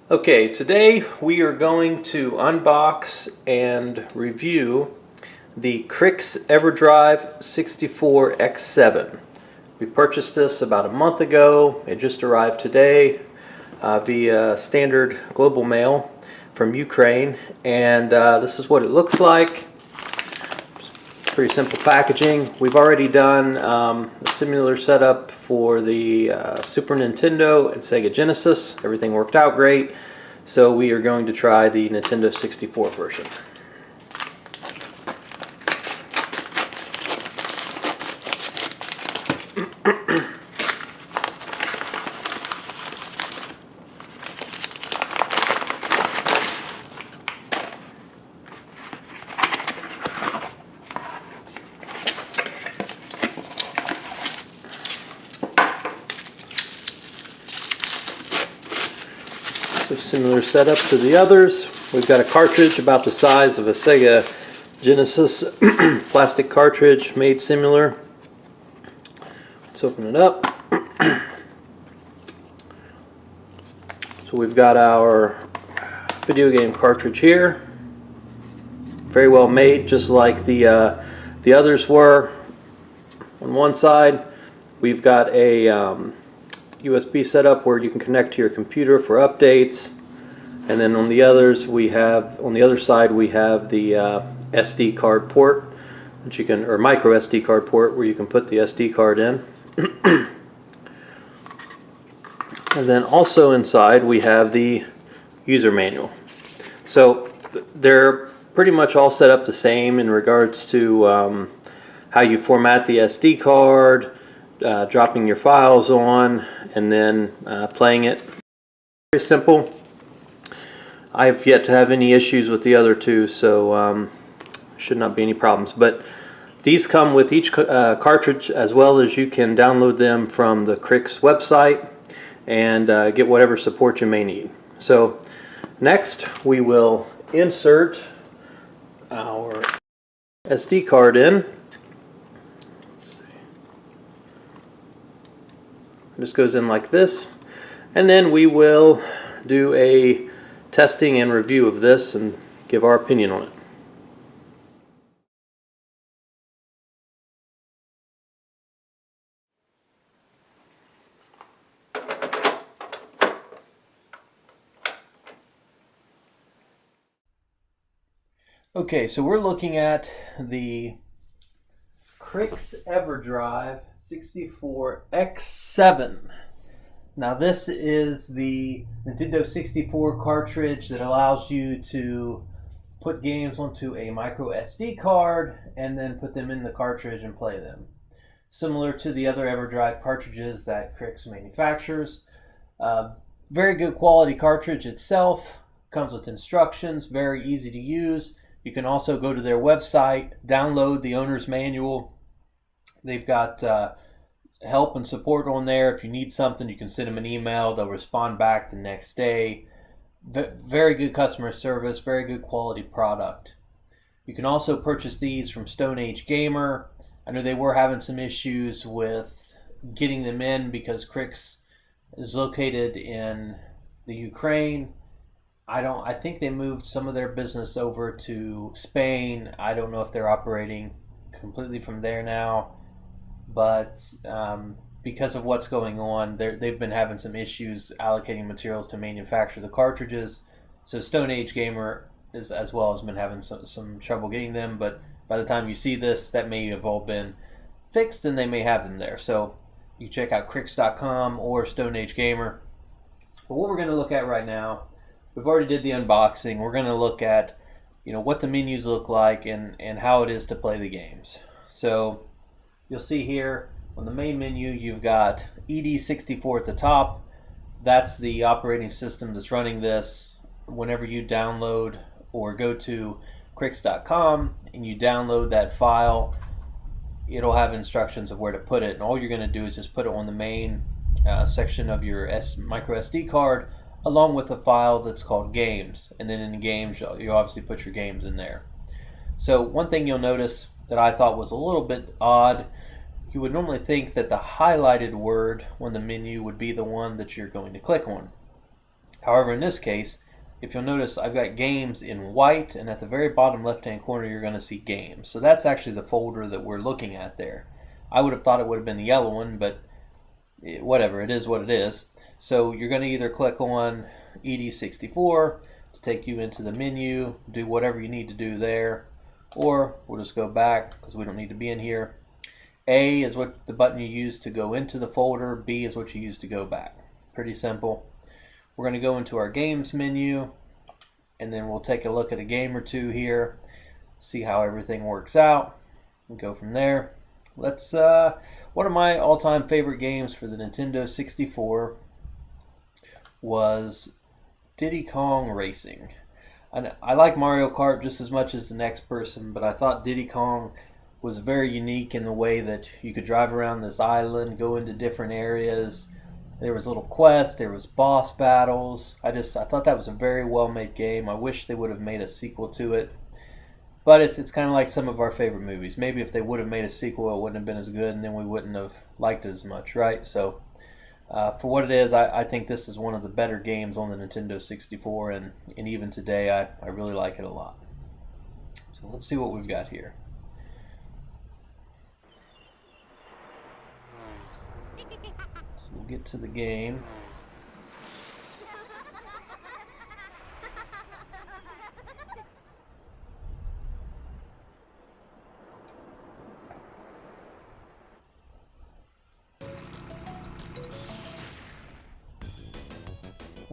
Okay, today we are going to unbox and review the Krikzz Everdrive 64X7. We purchased this about a month ago. It just arrived today via standard global mail from Ukraine, and this is what it looks like. Pretty simple packaging. We've already done a similar setup for the Super Nintendo and Sega Genesis. Everything worked out great, so we are going to try the Nintendo 64 version. So similar setup to the others. We've got a cartridge about the size of a Sega Genesis plastic cartridge made similar. Let's open it up. So we've got our video game cartridge here. Very well made, just like the others were. On one side, we've got a USB setup where you can connect to your computer for updates, and then on the other side we have the SD card port that you can, or micro SD card port, where you can put the SD card in. And then also inside we have the user manual. So they're pretty much all set up the same in regards to how you format the SD card, dropping your files on, and then playing it. Very simple. I've yet to have any issues with the other two, so should not be any problems. But these come with each cartridge, as well as you can download them from the Krikzz website and get whatever support you may need. So next we will insert our SD card in. This goes in like this, and then we will do a testing and review of this and give our opinion on it. Okay, so we're looking at the Krikzz Everdrive 64X7. Now this is the Nintendo 64 cartridge that allows you to put games onto a micro SD card and then put them in the cartridge and play them. Similar to the other Everdrive cartridges that Krikzz manufactures. Very good quality cartridge itself. Comes with instructions, very easy to use. You can also go to their website, download the owner's manual. They've got help and support on there. If you need something, you can send them an email. They'll respond back the next day. Very good customer service, very good quality product. You can also purchase these from Stone Age Gamer. I know they were having some issues with getting them in because Krikzz is located in the Ukraine. I think they moved some of their business over to Spain. I don't know if they're operating completely from there now. But because of what's going on, they've been having some issues allocating materials to manufacture the cartridges. So Stone Age Gamer is, as well, has been having some trouble getting them. But by the time you see this, that may have all been fixed and they may have them there. So you check out Krikzz.com or Stone Age Gamer. But what we're going to look at right now, we've already did the unboxing. We're going to look at what the menus look like and how it is to play the games. So you'll see here on the main menu, you've got ED64 at the top. That's the operating system that's running this. Whenever you download or go to Krikzz.com and you download that file, it'll have instructions of where to put it. And all you're going to do is just put it on the main section of your micro SD card, along with a file that's called games. And then in the games, you obviously put your games in there. So one thing you'll notice that I thought was a little bit odd, you would normally think that the highlighted word on the menu would be the one that you're going to click on. However, in this case, if you'll notice, I've got games in white, and at the very bottom left-hand corner, you're going to see games. So that's actually the folder that we're looking at there. I would have thought it would have been the yellow one, but whatever, it is what it is. So you're going to either click on ED64 to take you into the menu, do whatever you need to do there, or we'll just go back because we don't need to be in here. A is what the button you use to go into the folder, B is what you use to go back. Pretty simple. We're going to go into our games menu, and then we'll take a look at a game or two here, see how everything works out, and go from there. Let's one of my all-time favorite games for the Nintendo 64 was Diddy Kong Racing. I like Mario Kart just as much as the next person, but I thought Diddy Kong was very unique in the way that you could drive around this island, go into different areas. There was little quests, there was boss battles. I thought that was a very well made game. I wish they would have made a sequel to it. But it's kind of like some of our favorite movies. Maybe if they would have made a sequel, it wouldn't have been as good, and then we wouldn't have liked it as much, right? So for what it is, I think this is one of the better games on the Nintendo 64, and even today I really like it a lot. So let's see what we've got here. So we'll get to the game.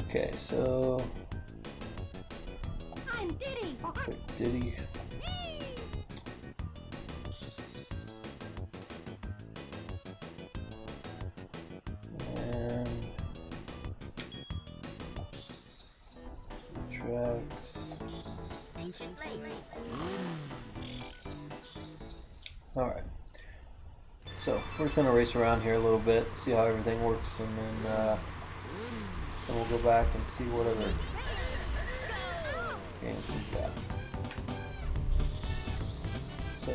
Okay, so I'm Diddy. Quick Diddy. And tracks. Alright. So we're just gonna race around here a little bit, see how everything works, and then we'll go back and see what other games we've got. So,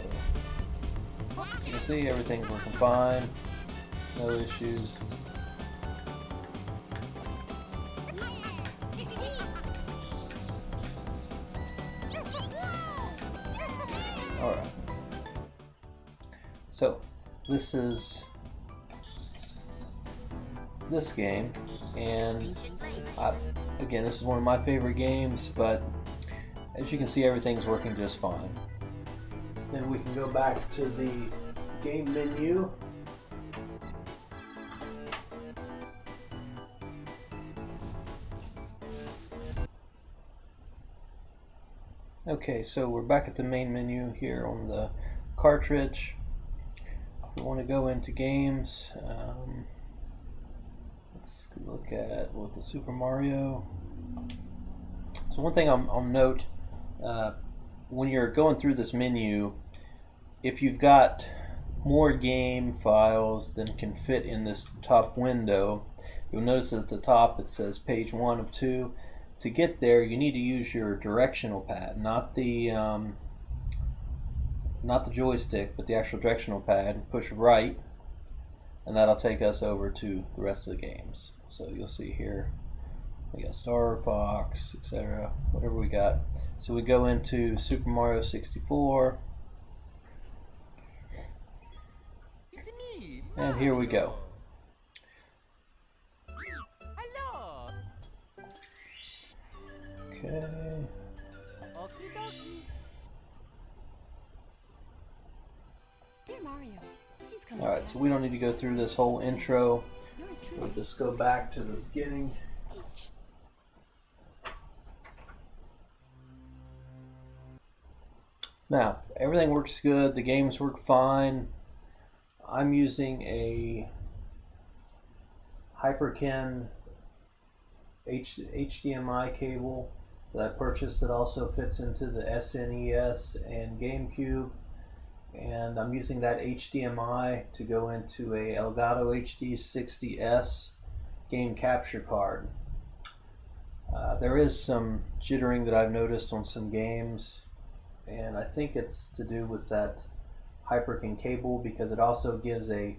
you can see everything's working fine, no issues. Alright. So, this is this game, and again, this is one of my favorite games, but as you can see, everything's working just fine. Then we can go back to the game menu. Okay, so we're back at the main menu here on the cartridge. We want to go into games. Let's look at the Super Mario. So one thing I'll note, when you're going through this menu, if you've got more game files than can fit in this top window, you'll notice at the top it says page 1 of 2. To get there, you need to use your directional pad, not the joystick, but the actual directional pad. Push right, and that'll take us over to the rest of the games. So you'll see here we got Star Fox, etc., whatever we got. So we go into Super Mario 64, and here we go. Okay. Alright, so we don't need to go through this whole intro. We'll just go back to the beginning. Now, everything works good. The games work fine. I'm using a Hyperkin HDMI cable that I purchased that also fits into the SNES and GameCube. and I'm using that HDMI to go into a Elgato HD60S game capture card. There is some jittering that I've noticed on some games, and I think it's to do with that Hyperkin cable, because it also gives a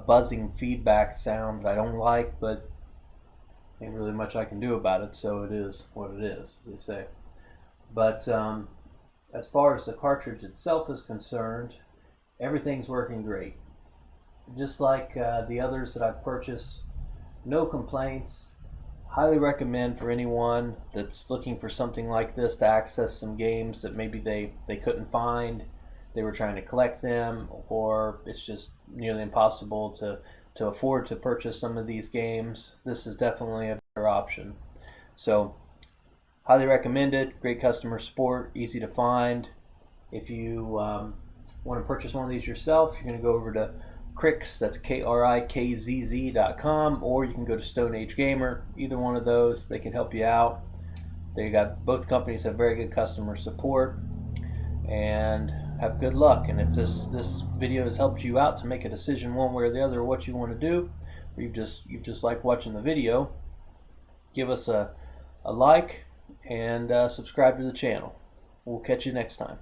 buzzing feedback sound that I don't like, but ain't really much I can do about it, so it is what it is, as they say. But as far as the cartridge itself is concerned, everything's working great. Just like the others that I've purchased, no complaints. Highly recommend for anyone that's looking for something like this to access some games that maybe they couldn't find, they were trying to collect them, or it's just nearly impossible to afford to purchase some of these games. This is definitely a better option. So highly recommended. Great customer support, easy to find. If you want to purchase one of these yourself, you're going to go over to Krikzz, that's KRIKZZ.com, or you can go to Stone Age Gamer. Either one of those, they can help you out. They got, both companies have very good customer support, and have good luck. And if this video has helped you out to make a decision one way or the other what you want to do, or you just like watching the video, give us a like and subscribe to the channel. We'll catch you next time.